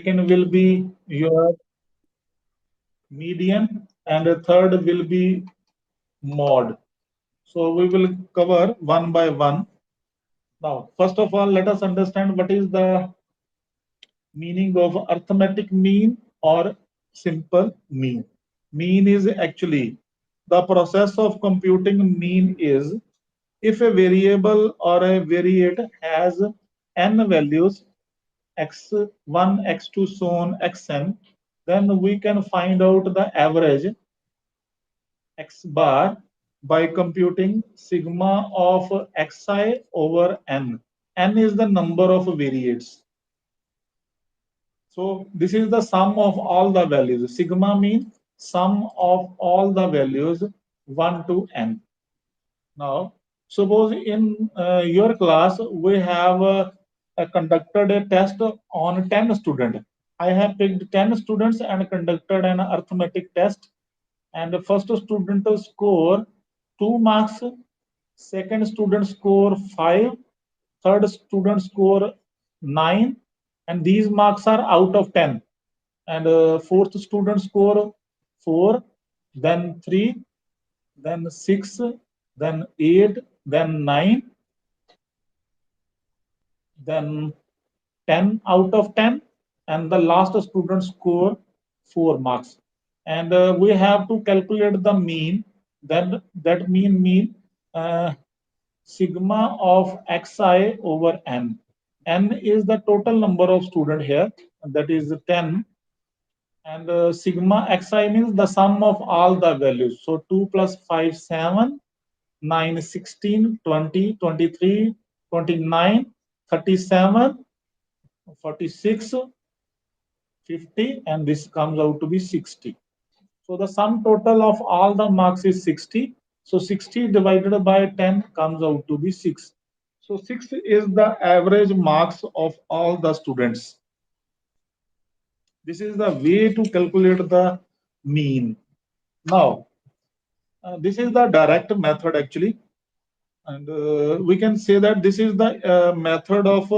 second will be your median, and the third will be mod. So we will cover one by one. Now, first of all, let us understand what is the meaning of arithmetic mean or simple mean. Mean is actually the process of computing mean is if a variable or a variate has n values x1, x2, so on, xn, then we can find out the average x bar by computing sigma of xi over n. N is the number of variates. So this is the sum of all the values. Sigma means sum of all the values 1 to n. Now, suppose in your class we have conducted a test on 10 students. I have picked 10 students and conducted an arithmetic test. And the first student score 2 marks, second student score 5, third student score 9, and these marks are out of 10. And fourth student score 4, then 3, then 6, then 8, then 9, then 10 out of 10, and the last student score 4 marks. And we have to calculate the mean. Then that mean sigma of xi over n. N is the total number of student here, that is 10. And sigma xi means the sum of all the values. So 2 plus 5, 7, 9, 16, 20, 23, 29, 37, 46, 50, and this comes out to be 60. So the sum total of all the marks is 60. So 60 divided by 10 comes out to be 6. So 6 is the average marks of all the students. This is the way to calculate the mean. Now, this is the direct method actually. And we can say that this is the method of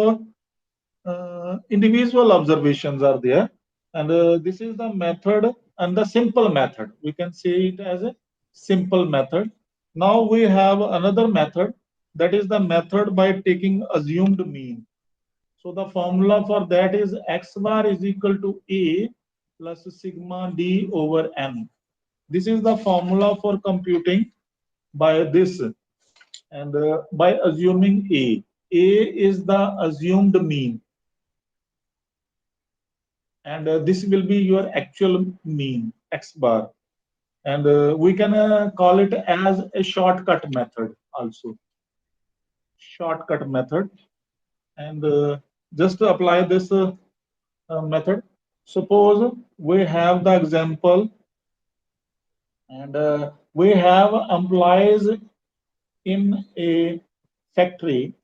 individual observations are there. And this is the method and the simple method. We can say it as a simple method. Now we have another method, that is the method by taking assumed mean. So the formula for that is x bar is equal to a plus sigma d over n. This is the formula for computing by this, and by assuming a. A is the assumed mean, and this will be your actual mean x bar. And we can call it as a shortcut method also. Shortcut method. And just to apply this method, suppose we have the example, and we have employees in a factory.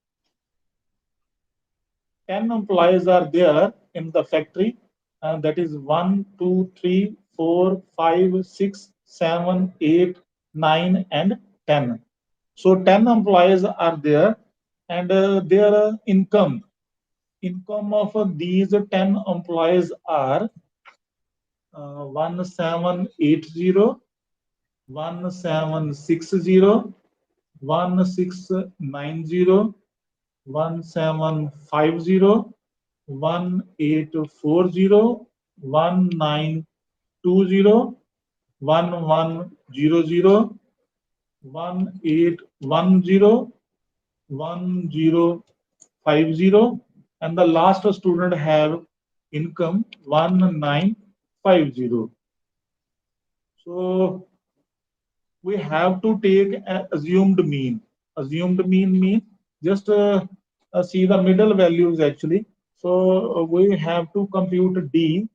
10 employees are there in the factory, and that is 1, 2, 3, 4, 5, 6, 7, 8, 9, and 10. So 10 employees are there, and their income of these 10 employees are 1780, 1760, 1690, 1750, 1840, 1920, 1100, 1810, 1050, and the last student have income 1950. So we have to take an assumed mean. Assumed mean means just see the middle values actually. So we have to compute d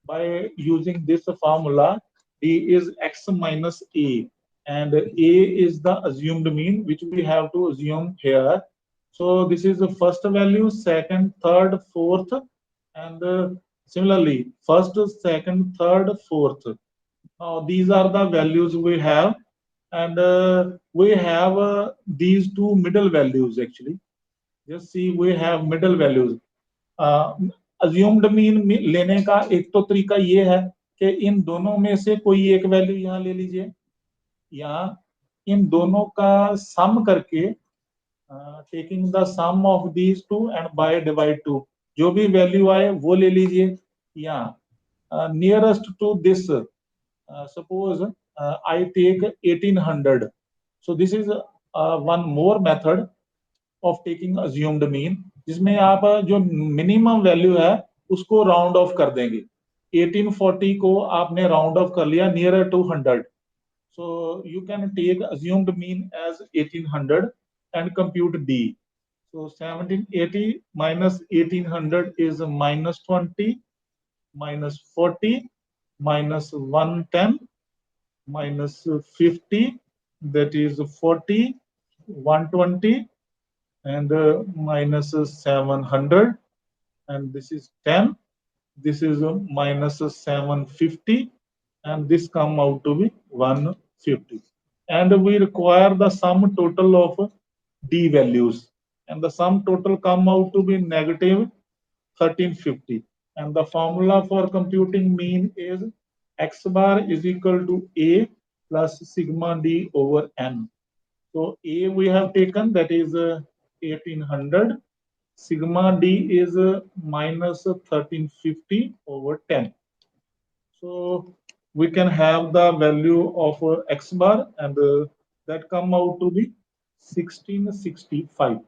by using this formula. D is x minus a, and a is the assumed mean which we have to assume here. So this is the first value, second, third, fourth, and similarly first, second, third, fourth. These are the values we have, and we have these two middle values actually. Just see, we have middle values. Uh, assumed mean लेने का एक तो तरीका ये है कि इन दोनों में से कोई एक वैल्यू यहाँ ले लीजिए, या इन दोनों का सम करके taking the sum of these two and by divide two, जो भी वैल्यू आए वो ले लीजिए, या nearest to this suppose I take 1800, so this is one more method of taking assumed mean, जिसमें आप जो मिनिमम वैल्यू है उसको राउंड ऑफ कर देंगे। 1840 को आपने राउंड ऑफ कर लिया near to 100, so you can take assumed mean as 1800 and compute d. So 1780 minus 1800 is minus 20 minus 40 minus 110 minus 50, that is 40, 120, and minus 700, and this is 10, this is minus 750, and this come out to be 150, and we require the sum total of d values, and the sum total come out to be negative 1350, and the formula for computing mean is x bar is equal to a plus sigma d over n. So a we have taken, that is 1800, sigma d is minus 1350 over 10. So we can have the value of x bar, and that come out to be 1665.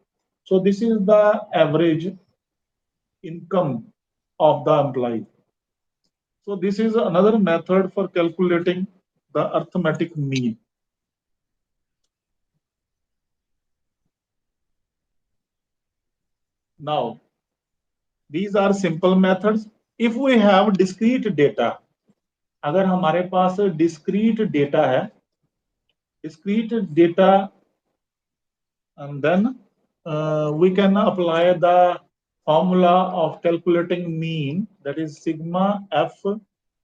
So this is the average income of the employee. So this is another method for calculating the arithmetic mean. Now, these are simple methods. If we have discrete data, अगर हमारे पास discrete data है, discrete data, and then we can apply the formula of calculating mean, that is sigma f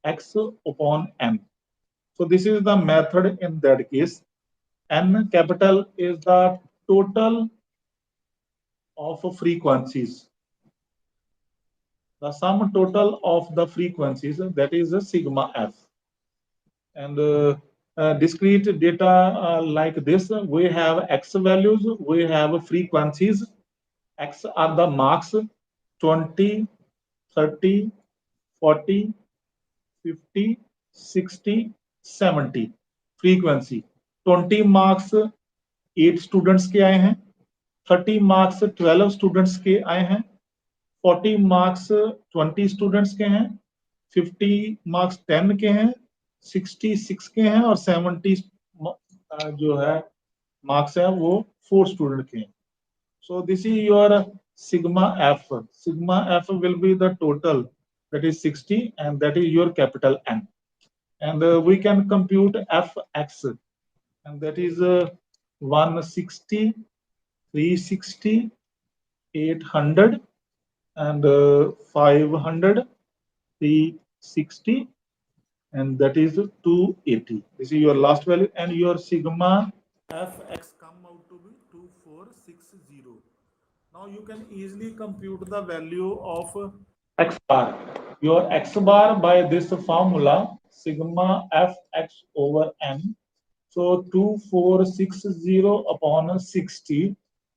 x upon n. So this is the method in that case. N capital is the total of frequencies, the sum total of the frequencies, that is a sigma f. And discrete data like this, we have x values, we have frequencies. X are the marks 20, 30, 40, 50, 60, 70 frequency. 20 marks 8 students के आए हैं, 30 marks 12 students के आए हैं, 40 marks 20 students के हैं, 50 marks 10 के हैं, 66 के हैं, और 70 जो है marks है वो 4 student के हैं. So this is your sigma f. Sigma f will be the total, that is 60, and that is your capital N. And we can compute fx, and that is 160, 360, 800, and 500, 360, and that is 280. This is your last value, and your sigma fx come out to be 2460. Now you can easily compute the value of x bar. Your x bar by this formula, sigma fx over n. So 2460 upon 60,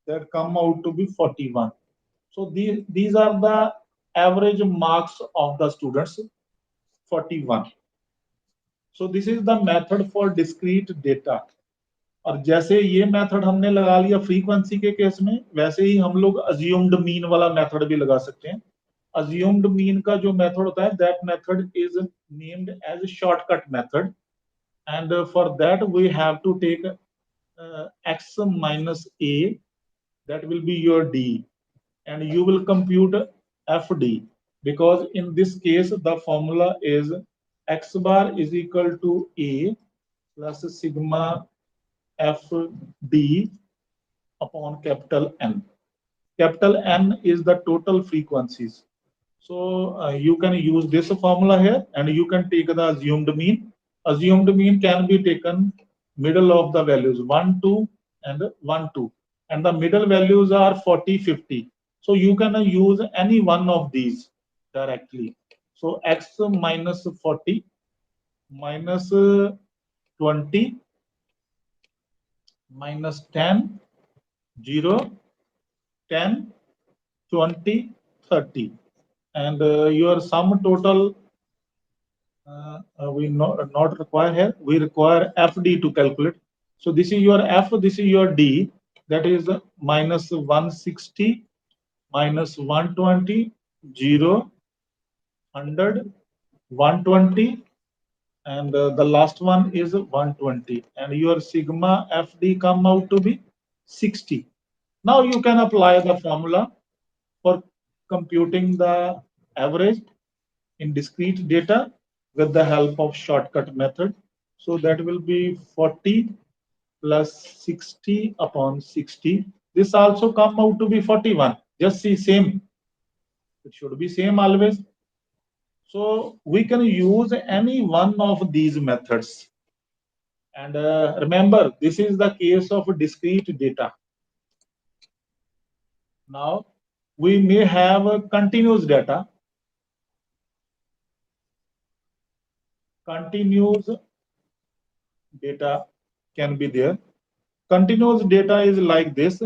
that come out to be 41. So these are the average marks of the students, 41. So this is the method for discrete data. और जैसे ये method हमने लगा लिया frequency के case में, वैसे ही हम लोग अज्यूम्ड मीन वाला मेथड भी लगा सकते हैं. अज्यूम्ड मीन का जो मेथड होता है, that method is named as shortcut method, and for that we have to take x minus a, that will be your d, and you will compute fd, because in this case the formula is x bar is equal to a plus sigma fd upon capital N. Capital N is the total frequencies. So you can use this formula here, and you can take the assumed mean. Assumed mean can be taken middle of the values 1, 2, and 1, 2, and the middle values are 40, 50. So you can use any one of these. directly. So x minus 40 minus 20 minus 10, 0, 10, 20, 30. And your sum total we not require here. We require FD to calculate. So this is your F, this is your D. That is minus 160, minus 120, 0, 100, 120, and the last one is 120. And your sigma FD come out to be 60. Now you can apply the formula for computing the average in discrete data with the help of shortcut method. So that will be 40 plus 60 upon 60. This also come out to be 41. Just see same. It should be same always. So we can use any one of these methods. And remember, this is the case of discrete data. Now we may have a continuous data. Continuous data can be there. Continuous data is like this.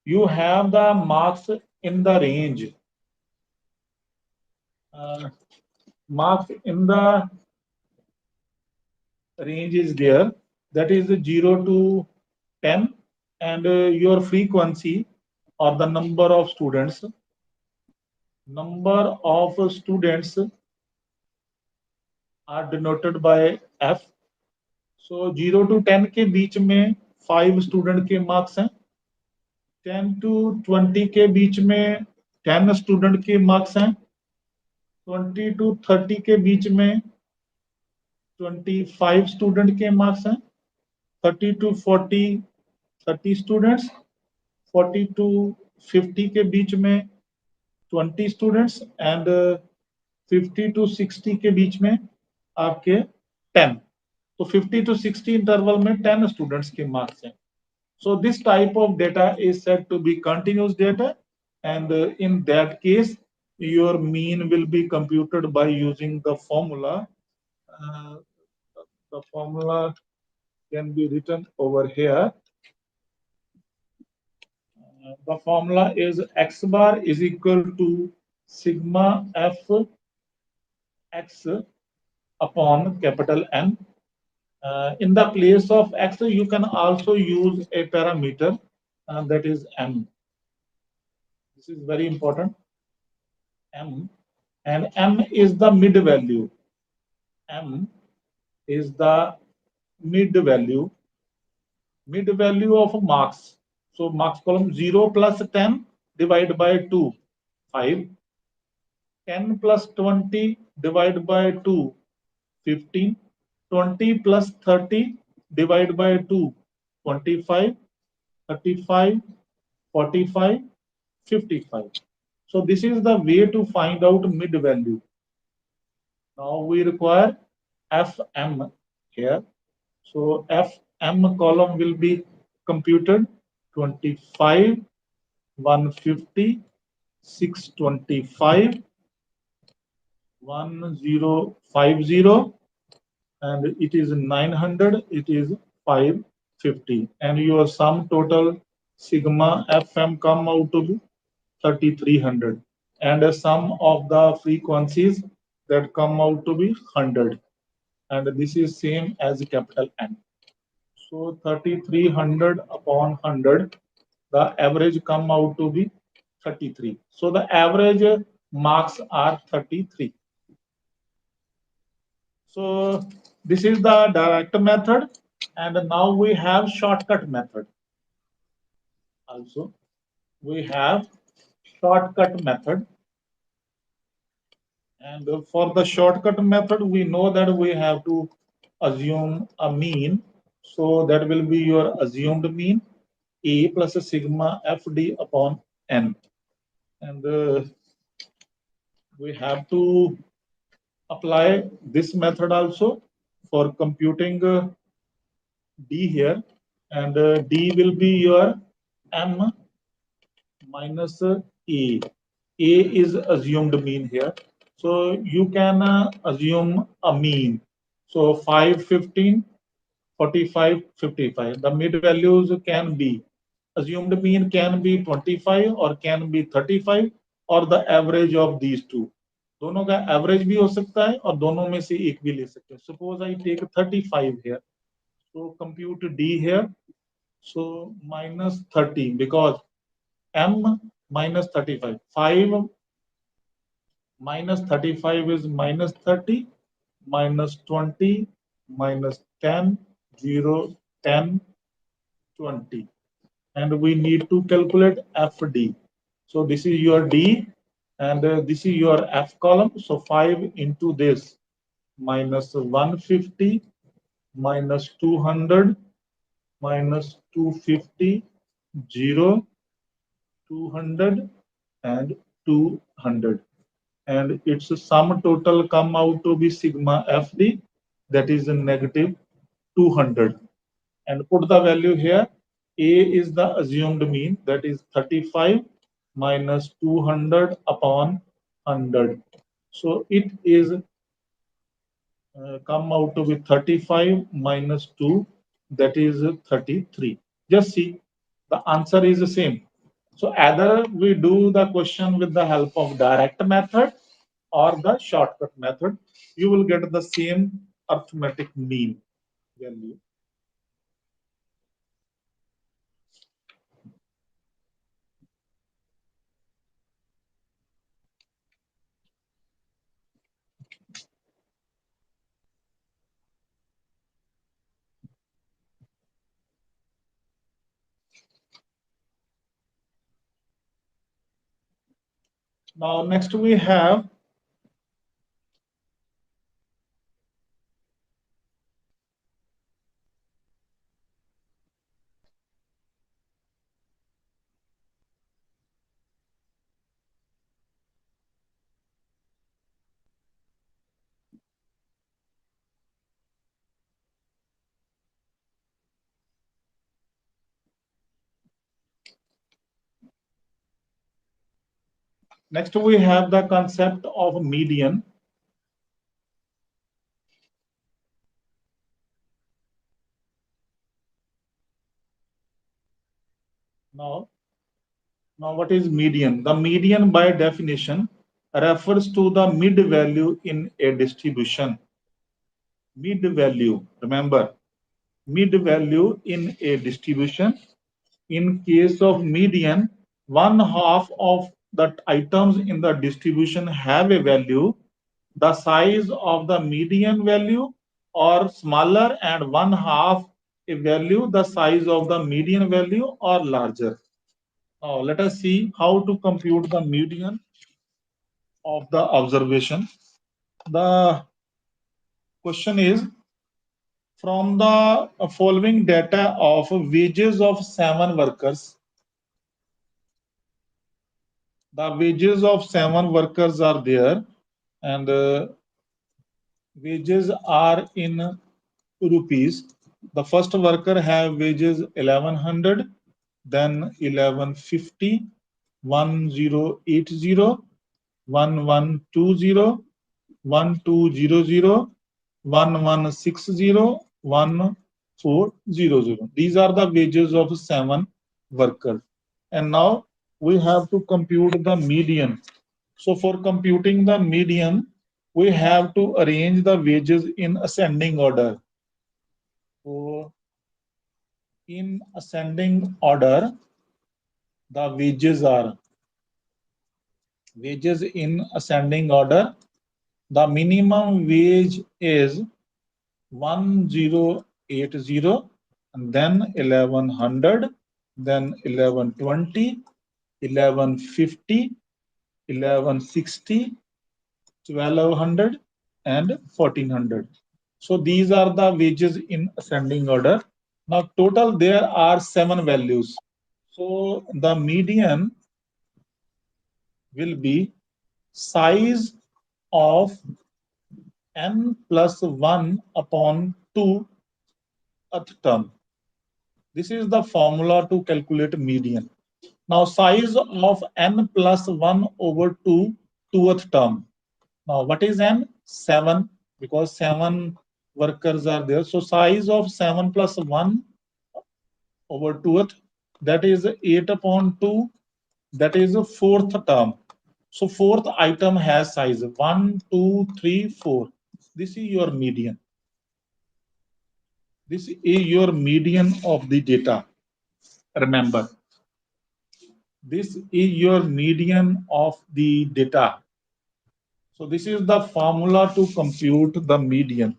You have the marks in the range. Marks in the range is there. That is 0 to 10. And your frequency or the number of students. Number of students are denoted by F. So 0 to 10 के बीच में 5 student के marks हैं. 10 to 20 के बीच में 10 student के marks हैं. 20 to 30 के बीच में 25 स्टूडेंट के मार्क्स हैं. 30 to 40 30 स्टूडेंट्स. 40 to 50 के बीच में 20 स्टूडेंट्स एंड 50 to 60 के बीच में आपके 10. तो 50 to 60 इंटरवल में 10 स्टूडेंट्स के मार्क्स हैं. So this type of data is said to be continuous data, and in that case your mean will be computed by using the formula. The formula can be written over here. The formula is x bar is equal to sigma f x upon capital N. In the place of x, you can also use a parameter that is m. This is very important. M, and m is the mid value. M is the mid value of marks. So marks column 0 plus 10 divided by 2, 5. 10 plus 20 divided by 2, 15. 20 plus 30 divided by 2, 25, 35, 45, 55. So this is the way to find out mid value. Now we require FM here. So FM column will be computed 25, 150, 625, 1050, and it is 900, it is 550, and your sum total sigma FM come out to be 3300, and a sum of the frequencies that come out to be 100, and this is same as capital N. So 3300 upon 100, the average come out to be 33. So the average marks are 33. So this is the direct method, and now we have shortcut method. Also, we have shortcut method, and for the shortcut method, we know that we have to assume a mean. So that will be your assumed mean, A plus sigma FD upon N, and we have to apply this method also for computing D here, and D will be your M minus A. A is assumed mean here. So you can assume a mean. So 5, 15, 45, 55. The mid values can be assumed mean can be 25 or can be 35 or the average of these two. दोनों का average भी हो सकता है और दोनों में से एक भी ले सकते हैं. Suppose I take 35 here. So compute D here. So minus 30 because M minus 35. 5 minus 35 is minus 30 minus 20 minus 10 0 10 20 and we need to calculate FD. So this is your D and this is your F column. So 5 into this minus 150 minus 200 minus 250 0 200 and 200 and its sum total come out to be sigma FD, that is a negative 200, and put the value here. A is the assumed mean, that is 35 minus 200 upon 100. So it is come out to be 35 minus 2, that is 33. Just see, the answer is the same. So either we do the question with the help of direct method or the shortcut method, you will get the same arithmetic mean value. Now next we have the concept of median. Now what is median? The median by definition refers to the mid value in a distribution. Mid value, remember, mid value in a distribution. In case of median, one half of the items in the distribution have a value, the size of the median value or smaller, and one half a value, the size of the median value or larger. Now let us see how to compute the median of the observation. The question is, from the following data of wages of 7 workers, the wages of 7 workers are there and wages are in rupees. The first worker have wages 1100, then 1150, 1080, 1120, 1200, 1160, 1400. These are the wages of 7 workers. And now we have to compute the median. So for computing the median, we have to arrange the wages in ascending order. So in ascending order, the wages are wages in ascending order. The minimum wage is 1080, and then 1100, then 1120, 1150, 1160, 1200, and 1400. So these are the wages in ascending order. Now total there are 7 values. So the median will be size of n plus 1 upon 2th term. This is the formula to calculate median. Now size of n plus 1 over 2 2th term. Now, what is n? 7, because 7 workers are there. So size of 7 plus 1 over 2th, that is 8 upon 2, that is a fourth term. So fourth item has size 1, 2, 3, 4. This is your median. This is your median of the data. Remember, this is your median of the data. So this is the formula to compute the median.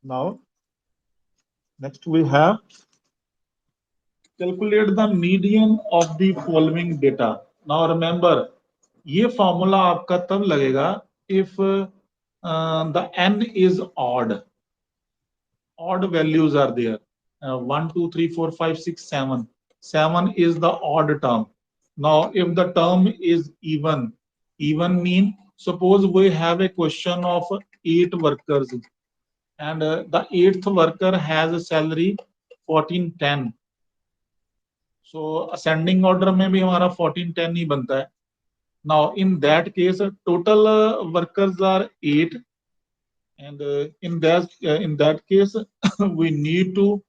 Now, next we have calculate the median of the following data. Now remember, ये formula आपका तब लगेगा if the n is odd. Odd values are there. 1, 2, 3, 4, 5, 6, 7. 7 is the odd term. Now, if the term is even, even mean, suppose we have a question of 8 workers and the 8th worker has a salary 1410. So ascending order में भी हमारा 1410 ही बनता है. Now, in that case, total workers are 8. And in that case, we need to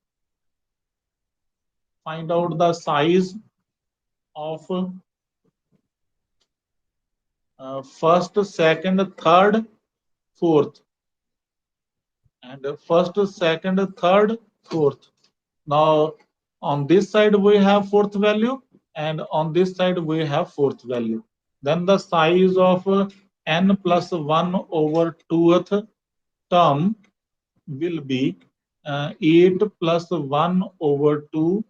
find out the size of first, second, third, fourth, and first, second, third, fourth. Now, on this side we have fourth value, and on this side we have fourth value. Then the size of n plus 1 over 2th term will be 8 plus 1 over 2,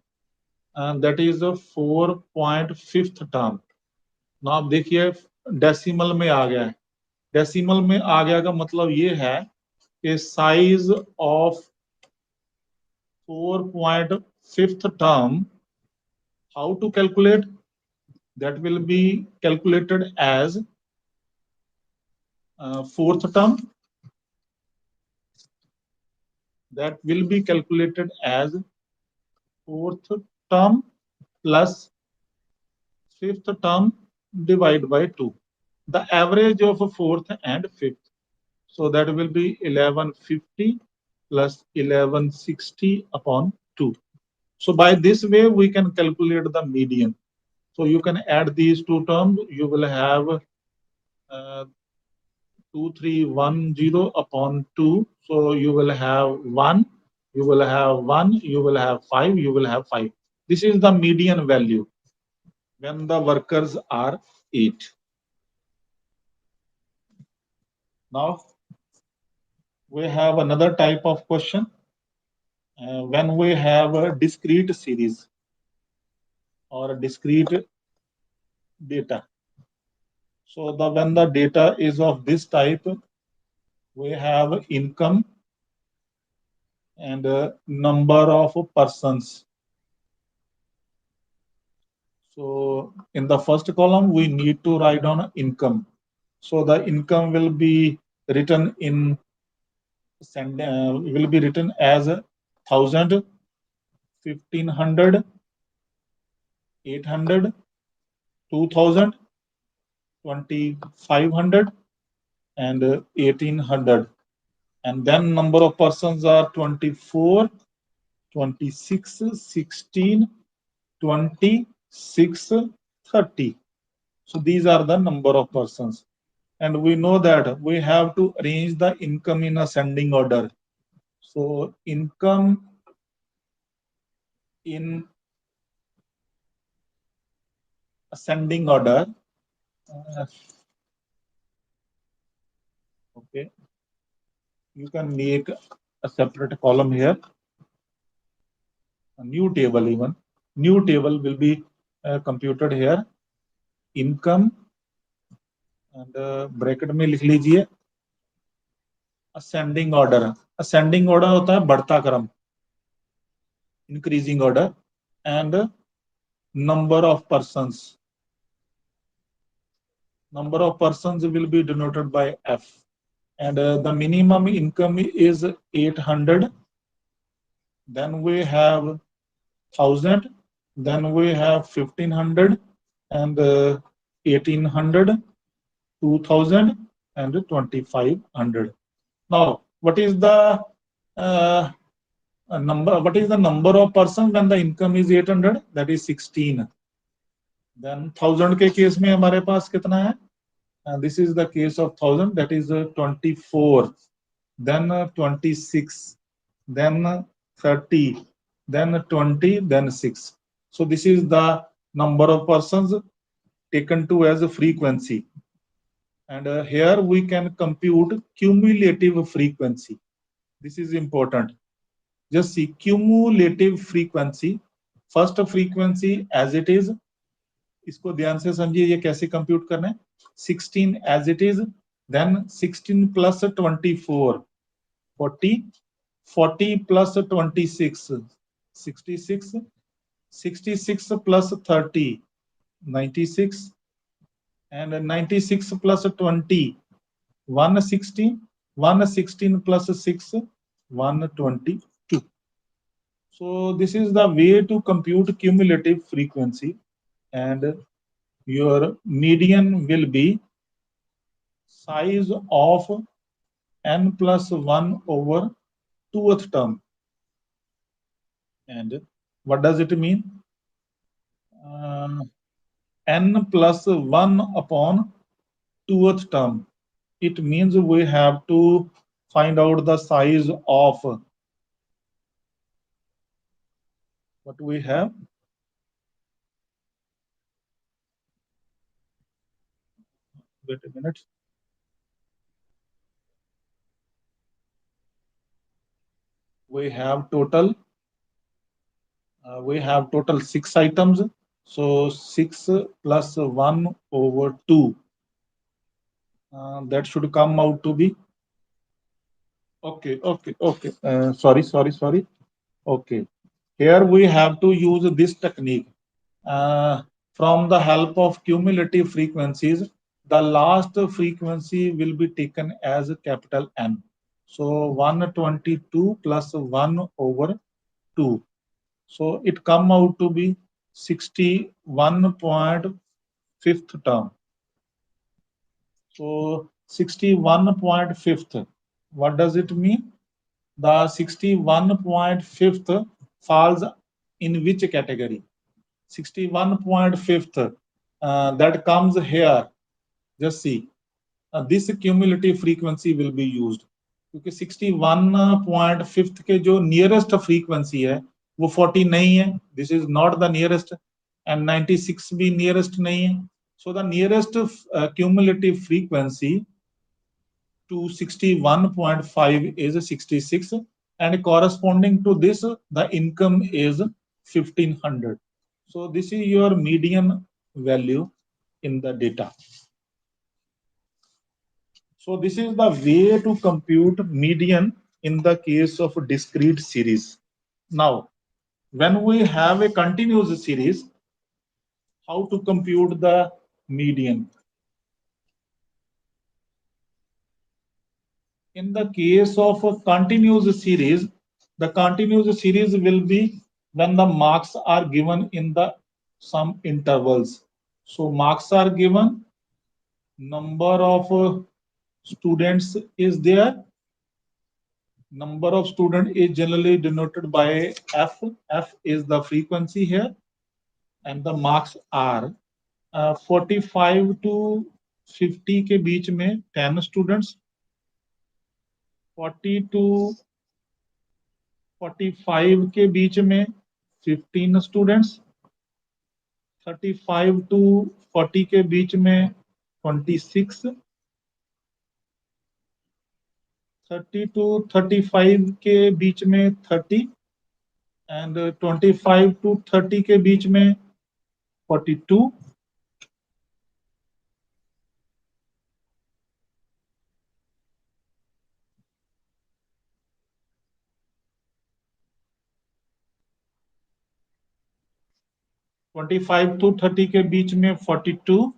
that is a 4.5th term. now आप देखिए decimal में आ गया है. Decimal में आ गया का मतलब ये है कि size of 4.5th term, how to calculate? That will be calculated as fourth term. That will be calculated as fourth term plus fifth term divided by 2. The average of fourth and fifth. So that will be 1150 plus 1160 upon 2. So by this way, we can calculate the median. So you can add these two terms. You will have 2310 upon 2. So you will have 1, you will have 1, you will have 5, you will have 5. This is the median value when the workers are 8. Now, we have another type of question. When we have a discrete series or a discrete data. So when the data is of this type, we have income and number of persons. So in the first column, we need to write down income. So the income will be written in will be written as 1000, 1500, 800, 2000, 2500, and 1800. And then number of persons are 24, 26, 16, 26, 30. So these are the number of persons. And we know that we have to arrange the income in ascending order. So income in ascending order. Okay. You can make a separate column here. A new table even. New table will be computed here. Income and bracket में लिख लीजिए ascending order. Ascending order होता है बढ़ता क्रम, increasing order, and number of persons. Number of persons will be denoted by F. And the minimum income is 800. Then we have 1000. Then we have 1500. and 1800, 2000, and 2500. Now, what is the number? What is the number of person when the income is 800? That is 16. Then 1000 के case में हमारे पास कितना है? This is the case of 1000. That is 24. Then 26. Then 30. Then 20. Then 6. So this is the number of persons taken to as a frequency. And here we can compute cumulative frequency. This is important. Just see cumulative frequency. First frequency as it is. इसको ध्यान से समझिए ये कैसे compute करना है. 16 as it is, then 16 plus 24, 40, 40 plus 26, 66, 66 plus 30, 96, and 96 plus 20, 116, 116 plus 6, 122. So this is the way to compute cumulative frequency, and your median will be size of n plus 1 over 2th term. And what does it mean? N plus 1 upon 2th term. It means we have to find out the size of what we have. Wait a minute. We have total 6 items. So 6 plus 1 over 2. That should come out to be. Okay. Sorry. Okay. Here we have to use this technique. From the help of cumulative frequencies, the last frequency will be taken as capital N. So 122 plus 1 over 2. So it come out to be 61.5th term. So 61.5th. What does it mean? The 61.5th falls in which category? 61.5th. That comes here. Just see. This cumulative frequency will be used. क्योंकि 61.5th के जो nearest frequency है वो 40 नहीं है. This is not the nearest, and 96 भी nearest नहीं है. So the nearest cumulative frequency to 61.5 is 66, and corresponding to this the income is 1500. So this is your median value in the data. So this is the way to compute median in the case of discrete series. Now, when we have a continuous series, how to compute the median? In the case of a continuous series, the continuous series will be when the marks are given in the some intervals. So marks are given, number of students is there. Number of student is generally denoted by F. F is the frequency here, and the marks are 45 to 50 के बीच में 10 students, 40 to 45 के बीच में 15 students, 35 to 40 के बीच में 26, 30 to 35 के बीच में 30, and 25 to 30 के बीच में 42, 25 to 30 के बीच में 42,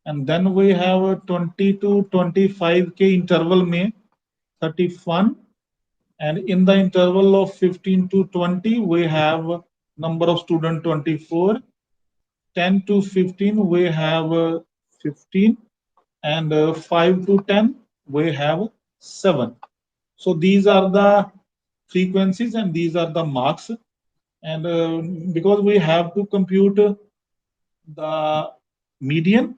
and then we have 20 to 25 के इंटरवल में 31, and in the interval of 15 to 20 we have number of student 24, 10 to 15 we have 15, and 5 to 10 we have 7. So these are the frequencies and these are the marks. And because we have to compute the median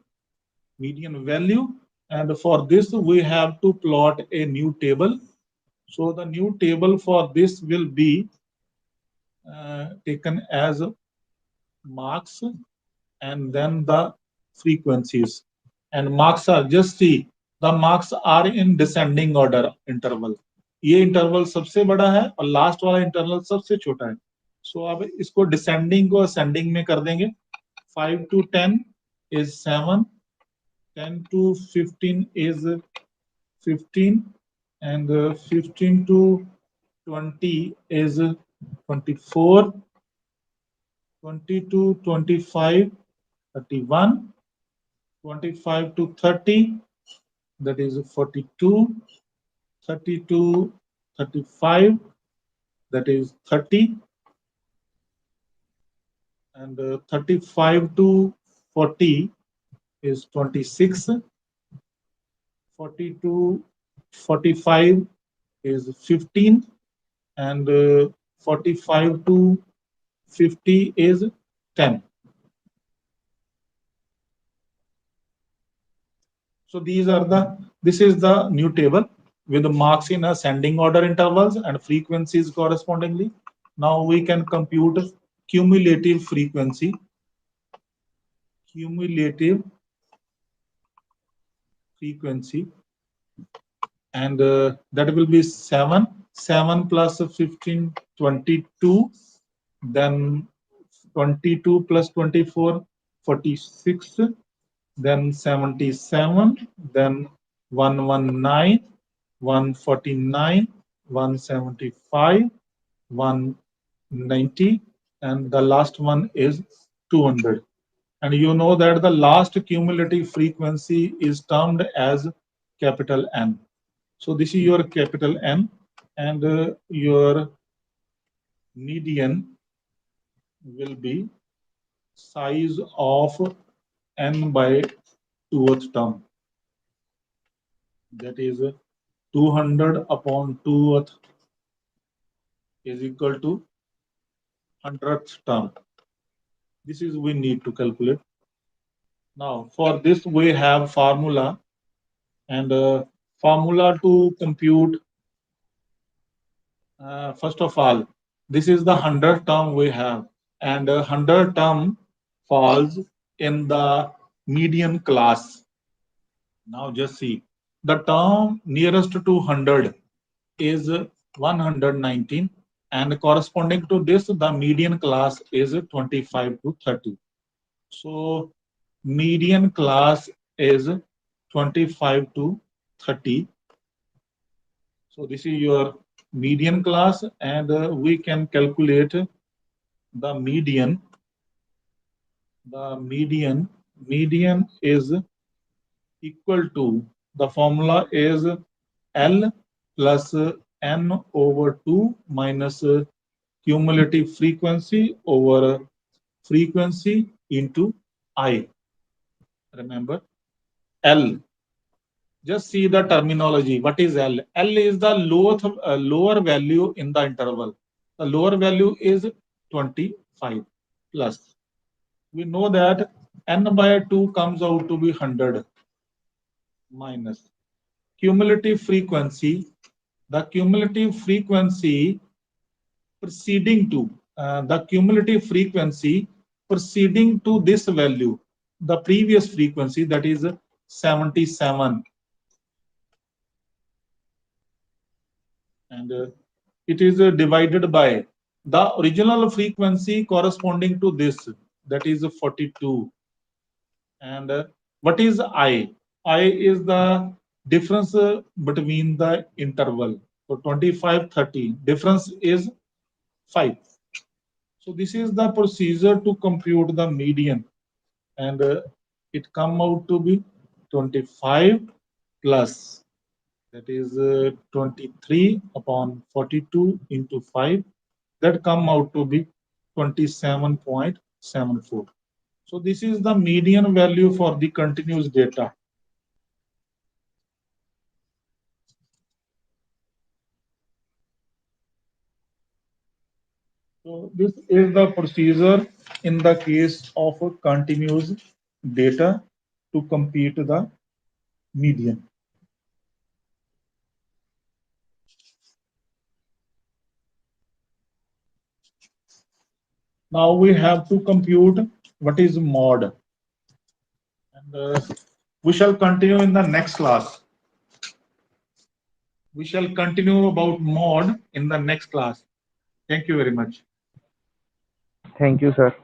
value, and for this we have to plot a new table. So the new table for this will be taken as marks and then the frequencies. And marks are, just see, the marks are in descending order interval. ये interval सबसे बड़ा है और last वाला interval सबसे छोटा है. सो अब इसको डिसेंडिंग को असेंडिंग में कर देंगे. 5 to 10 is 7, 10 to 15 is 15, and 15 to 20 is 24, 20 to 25, 31, 25 to 30, that is 42, 30 to 35, that is 30, and 35 to 40 is 26, 40 to 45 is 15, and 45 to 50 is 10. So this is the new table with the marks in ascending order intervals and frequencies correspondingly. Now we can compute cumulative frequency. And that will be 7 plus 15, 22, then 22 plus 24, 46, then 77, then 119, 149, 175, 190, and the last one is 200. And you know that the last cumulative frequency is termed as capital N. So this is your capital N, and your median will be size of N by 2th term. That is 200 upon 2th is equal to 100th term. This is we need to calculate. Now for this we have formula, and formula to compute, first of all, this is the 100th term we have, and 100th term falls in the median class. Now just see, the term nearest to 100 is 119, and corresponding to this the median class is 25 to 30. So median class is 25 to 30. So this is your median class, and we can calculate the median. The median is equal to, the formula is L plus N over 2 minus cumulative frequency over frequency into I. Remember, L. Just see the terminology. What is L? L is the lower value in the interval. The lower value is 25 plus. We know that N by 2 comes out to be 100 minus cumulative frequency. The cumulative frequency preceding to this value, the previous frequency, that is 77, and it is divided by the original frequency corresponding to this, that is 42. And what is I? I is the difference between the interval. So 25, 30, difference is 5. So this is the procedure to compute the median, and it come out to be 25 plus, that is 23 upon 42 into 5, that come out to be 27.74. So this is the median value for the continuous data. So this is the procedure in the case of a continuous data to compute the median. Now we have to compute what is mod. And we shall continue in the next class. We shall continue about mod in the next class. Thank you very much. Thank you, sir.